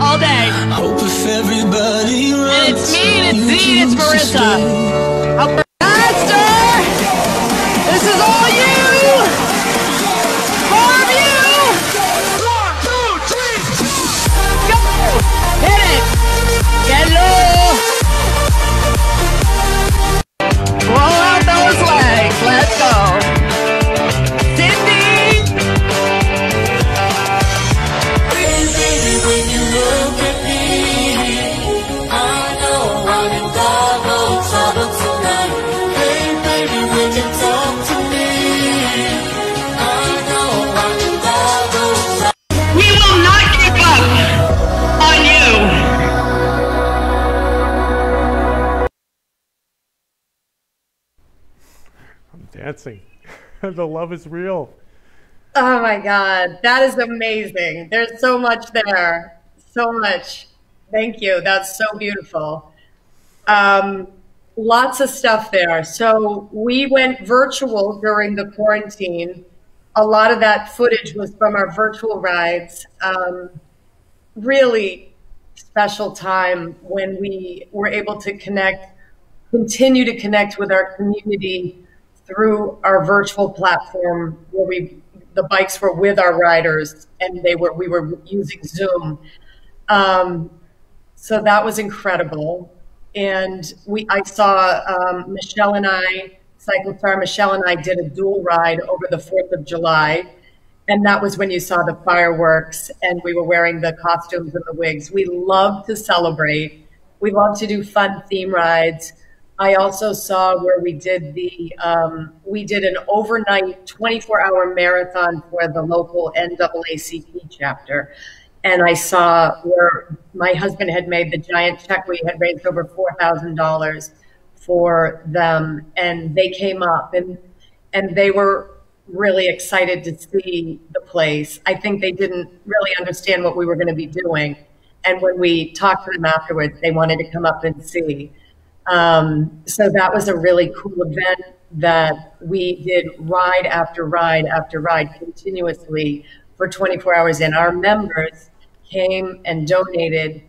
Speaker 13: all day.
Speaker 14: Hope if everybody
Speaker 13: and it's me, and it's Z, and it's Marissa. Master, this is all you! More of you! 1, 2, 3! Go! Hit it! Get low! Blow out those legs. Let's go. Cindy!
Speaker 14: Baby, when you look at me, I know I'm in double trouble tonight. Hey, baby, when you talk to me, I know I'm in double trouble.
Speaker 13: We will not give up on you.
Speaker 1: I'm dancing. The love is real.
Speaker 11: Oh my God, that is amazing. There's so much there, so much. Thank you. That's so beautiful. Lots of stuff there. So we went virtual during the quarantine. A lot of that footage was from our virtual rides. Really special time when we were able to continue to connect with our community through our virtual platform where the bikes were with our riders and we were using Zoom. So that was incredible. And I saw Michelle and I, cycle star Michelle and I did a dual ride over the 4th of July. And that was when you saw the fireworks and we were wearing the costumes and the wigs. We love to celebrate. We love to do fun theme rides. I also saw where we did an overnight 24-hour marathon for the local NAACP chapter. And I saw where my husband had made the giant check. We had raised over $4,000 for them. And they came up and they were really excited to see the place. I think they didn't really understand what we were going to be doing. And when we talked to them afterwards, they wanted to come up and see. So that was a really cool event that we did ride after ride after ride continuously for 24 hours. And our members came and donated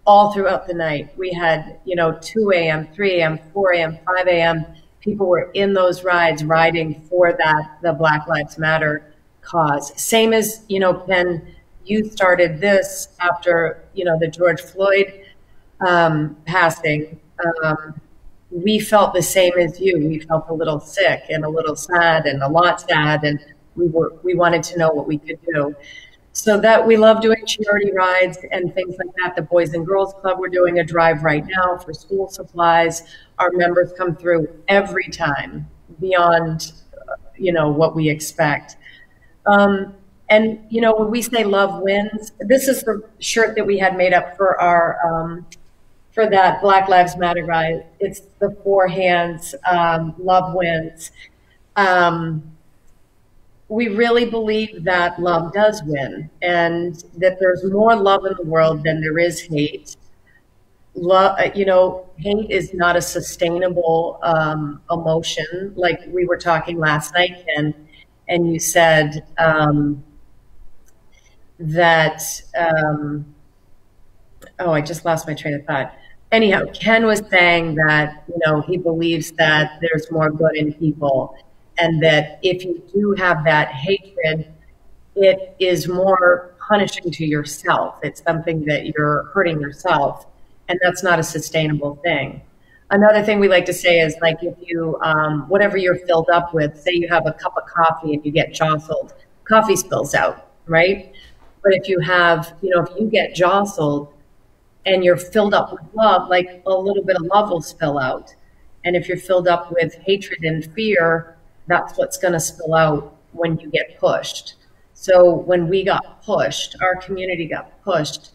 Speaker 11: all throughout the night. We had, 2 a.m., 3 a.m., 4 a.m., 5 a.m. People were in those rides riding for the Black Lives Matter cause. Same as, Ken, you started this after, the George Floyd passing. We felt the same as you. We felt a little sick and a little sad and a lot sad, and we wanted to know what we could do. So that we love doing charity rides and things like that. The Boys and Girls Club, we're doing a drive right now for school supplies. Our members come through every time beyond, what we expect. And, when we say love wins, this is the shirt that we had made up for our, for that Black Lives Matter ride. It's the 4 hands, love wins. We really believe that love does win and that there's more love in the world than there is hate. Love, hate is not a sustainable emotion. Like we were talking last night, Ken, and you said that, I just lost my train of thought. Anyhow, Ken was saying that, he believes that there's more good in people. And that if you do have that hatred, it is more punishing to yourself. It's something that you're hurting yourself, and that's not a sustainable thing. Another thing we like to say is, like, if you, whatever you're filled up with, say you have a cup of coffee and you get jostled, coffee spills out, right? But if you have, if you get jostled and you're filled up with love, like a little bit of love will spill out. And if you're filled up with hatred and fear, that's what's going to spill out when you get pushed. So when we got pushed, our community got pushed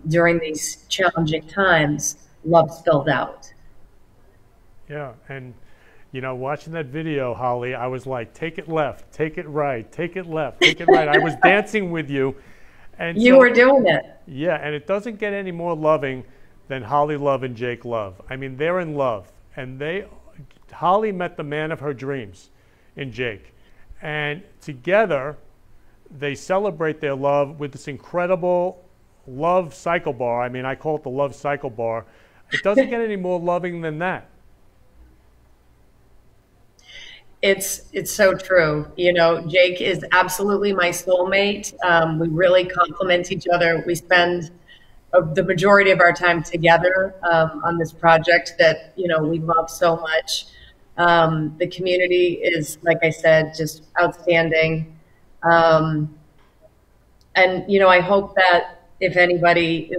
Speaker 11: during these challenging times, love spilled out.
Speaker 1: Yeah, and watching that video, Holly, I was like, take it left, take it right, take it left, take it right. I was dancing with you. And
Speaker 11: you were doing it.
Speaker 1: Yeah, and it doesn't get any more loving than Holly Love and Jake Love. I mean, they're in love, and Holly met the man of her dreams in Jake. And together, they celebrate their love with this incredible love cycle bar. I mean, I call it the love cycle bar. It doesn't get any more loving than that.
Speaker 11: It's so true. You know, Jake is absolutely my soulmate. We really complement each other. We spend the majority of our time together on this project that, you know, we love so much. The community is, like I said, just outstanding. And, you know, I hope that if anybody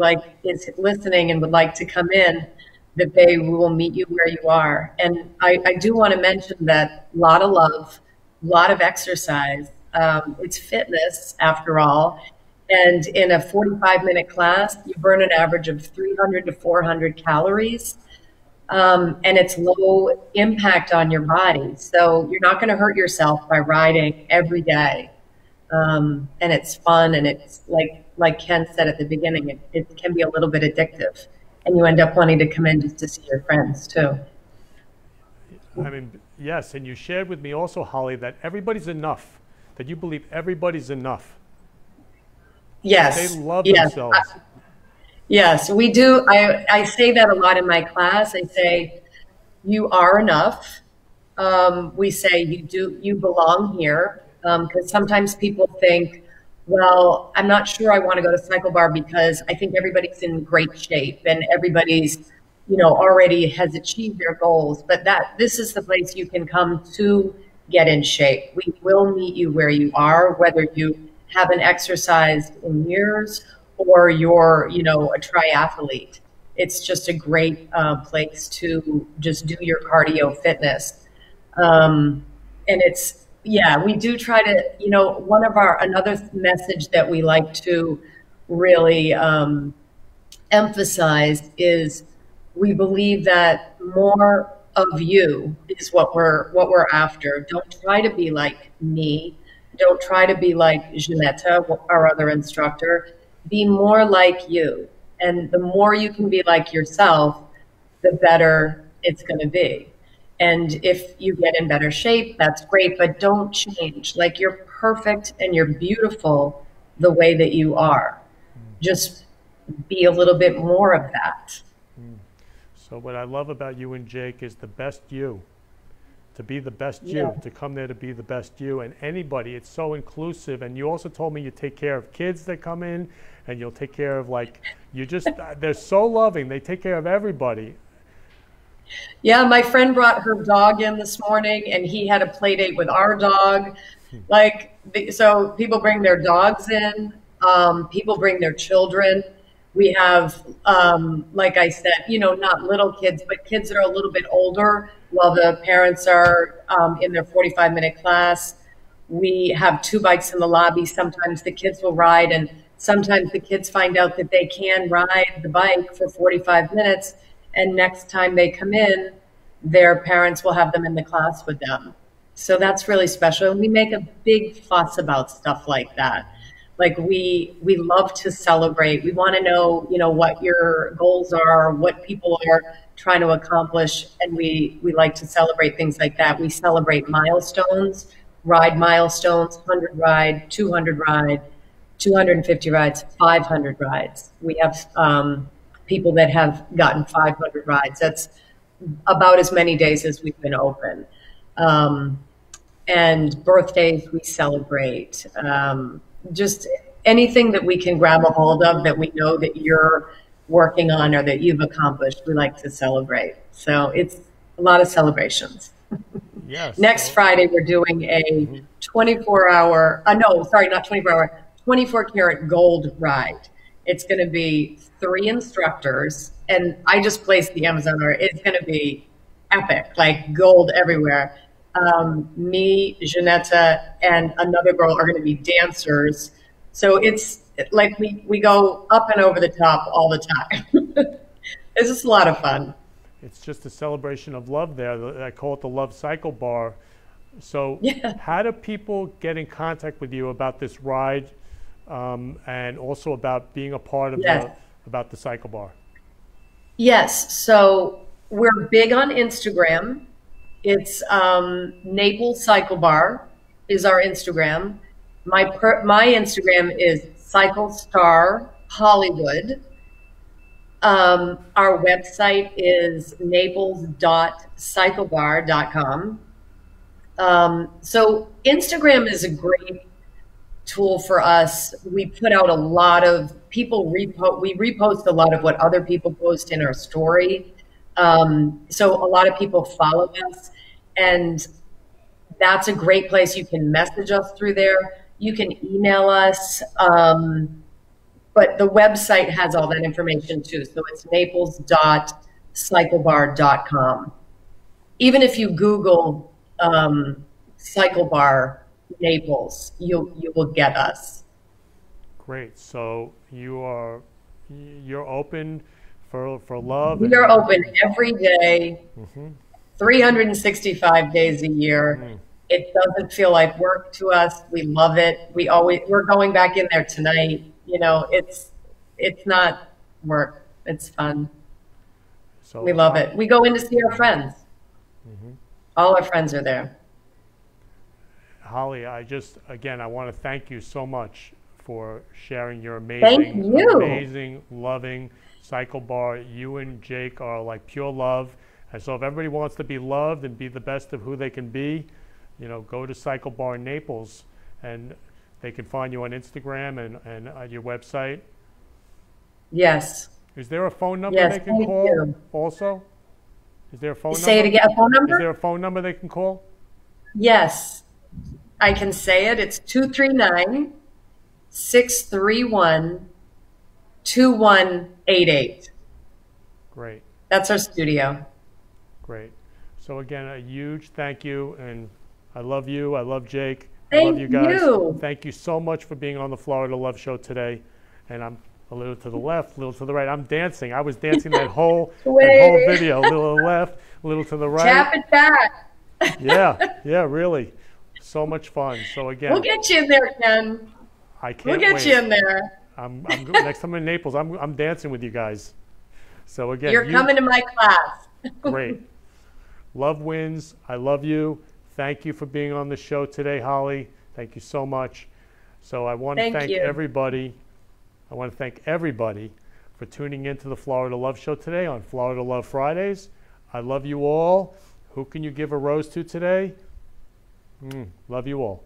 Speaker 11: is listening and would like to come in, that they will meet you where you are. And I do want to mention that a lot of love, a lot of exercise. It's fitness after all. And in a 45-minute class, you burn an average of 300 to 400 calories. And it's low impact on your body. So you're not going to hurt yourself by riding every day. And it's fun. And it's like Ken said at the beginning, it can be a little bit addictive. And you end up wanting to come in just to see your friends too.
Speaker 1: I mean, yes, and you shared with me also, Holly, that everybody's enough, that you believe everybody's enough.
Speaker 11: Yes.
Speaker 1: They love themselves.
Speaker 11: Yes, we do. I say that a lot in my class. I say, you are enough. We say, you belong here. Because sometimes people think, well, I'm not sure I want to go to Cycle Bar because I think everybody's in great shape and everybody's, you know, already has achieved their goals. But this is the place you can come to get in shape. We will meet you where you are, whether you haven't exercised in years or you're, you know, a triathlete. It's just a great place to just do your cardio fitness. And yeah, we do try to, you know, another message that we like to really emphasize is we believe that more of you is what we're after. Don't try to be like me. Don't try to be like Jeanetta, our other instructor. Be more like you. And the more you can be like yourself, the better it's going to be. And if you get in better shape, that's great, but don't change. Like, you're perfect and you're beautiful the way that you are. Just be a little bit more of that.
Speaker 1: So what I love about you and Jake is the best you. To be the best you, to come there to be the best you. And anybody, it's so inclusive. And you also told me you take care of kids that come in, and you'll take care of, like, you just, they're so loving. They take care of everybody.
Speaker 11: Yeah, my friend brought her dog in this morning, and he had a play date with our dog. Like, so people bring their dogs in, people bring their children. We have, like I said, you know, not little kids, but kids that are a little bit older while the parents are in their 45-minute class. We have 2 bikes in the lobby. Sometimes the kids will ride, and sometimes the kids find out that they can ride the bike for 45 minutes. And next time they come in, their parents will have them in the class with them. So that's really special. And we make a big fuss about stuff like that. Like, we love to celebrate. We want to know, you know, what your goals are, what people are trying to accomplish. And we like to celebrate things like that. We celebrate milestones, ride milestones, 100 ride, 200 ride, 250 rides, 500 rides. We have people that have gotten 500 rides. That's about as many days as we've been open. And birthdays we celebrate. Just anything that we can grab a hold of that we know that you're working on or that you've accomplished, we like to celebrate. So it's a lot of celebrations.
Speaker 1: Yes.
Speaker 11: Next Friday, we're doing a 24-hour, no, sorry, not 24-hour, 24-karat gold ride. It's going to be 3 instructors, and I just placed the Amazon order. It's going to be epic, like gold everywhere. Me, Jeanetta, and another girl are going to be dancers. So it's like we go up and over the top all the time. It's just a lot of fun.
Speaker 1: It's just a celebration of love there. I call it the Love Cycle Bar. So how do people get in contact with you about this ride? And also about being a part of about the Cycle Bar?
Speaker 11: Yes, so we're big on Instagram. It's Naples Cycle Bar is our Instagram. My Instagram is Cycle Star Hollywood. Our website is naples.cyclebar.com. So Instagram is a great tool for us. We put out a lot of we repost a lot of what other people post in our story. So a lot of people follow us, and that's a great place. You can message us through there. You can email us. But the website has all that information too. So it's naples.cyclebar.com. Even if you Google Cycle Bar Naples, you will get us.
Speaker 1: Great. So you're open for love.
Speaker 11: We are open every day, 365 days a year. It doesn't feel like work to us. We love it. We're going back in there tonight. You know, it's not work. It's fun. So we love it. We go in to see our friends. All our friends are there.
Speaker 1: Holly, I want to thank you so much for sharing your amazing, loving cycle bar. You and Jake are like pure love. And so if everybody wants to be loved and be the best of who they can be, you know, go to Cycle Bar Naples, and they can find you on Instagram and on your website.
Speaker 11: Yes.
Speaker 1: Is there a phone number they can call also? Is there a phone number?
Speaker 11: Say it again, a phone number?
Speaker 1: Is there a phone number they can call?
Speaker 11: Yes. I can say it. It's 239-631-2188.
Speaker 1: Great.
Speaker 11: That's our studio.
Speaker 1: Great. So again, a huge thank you, and I love you. I love Jake. I
Speaker 11: Thank
Speaker 1: love you guys.
Speaker 11: you.
Speaker 1: Thank you so much for being on the Florida Love Show today. And I'm a little to the left, a little to the right. I'm dancing. I was dancing that whole video. A little to the left, a little to the right.
Speaker 11: Tap it back.
Speaker 1: Yeah, really. So much fun. So again,
Speaker 11: we'll get you in there, Ken.
Speaker 1: I can't
Speaker 11: We'll get
Speaker 1: wait.
Speaker 11: you in there.
Speaker 1: I'm next time I'm in Naples, I'm dancing with you guys. So again,
Speaker 11: you're coming to my class.
Speaker 1: Great. Love wins. I love you. Thank you for being on the show today, Holly. Thank you so much. So I want to thank everybody. I want to thank everybody for tuning into the Florida Love Show today on Florida Love Fridays. I love you all. Who can you give a rose to today? Love you all.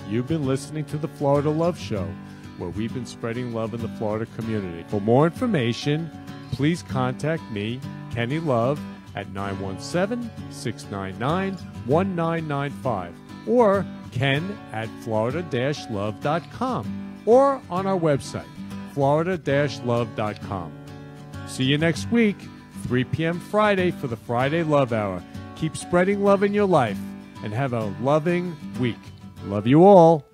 Speaker 10: You've been listening to the Florida Love Show, where we've been spreading love in the Florida community. For more information, please contact me, Kenny Love, at 917-699-1995 or ken@florida-love.com or on our website, florida-love.com. See you next week, 3 p.m. Friday for the Friday Love Hour. Keep spreading love in your life and have a loving week. Love you all.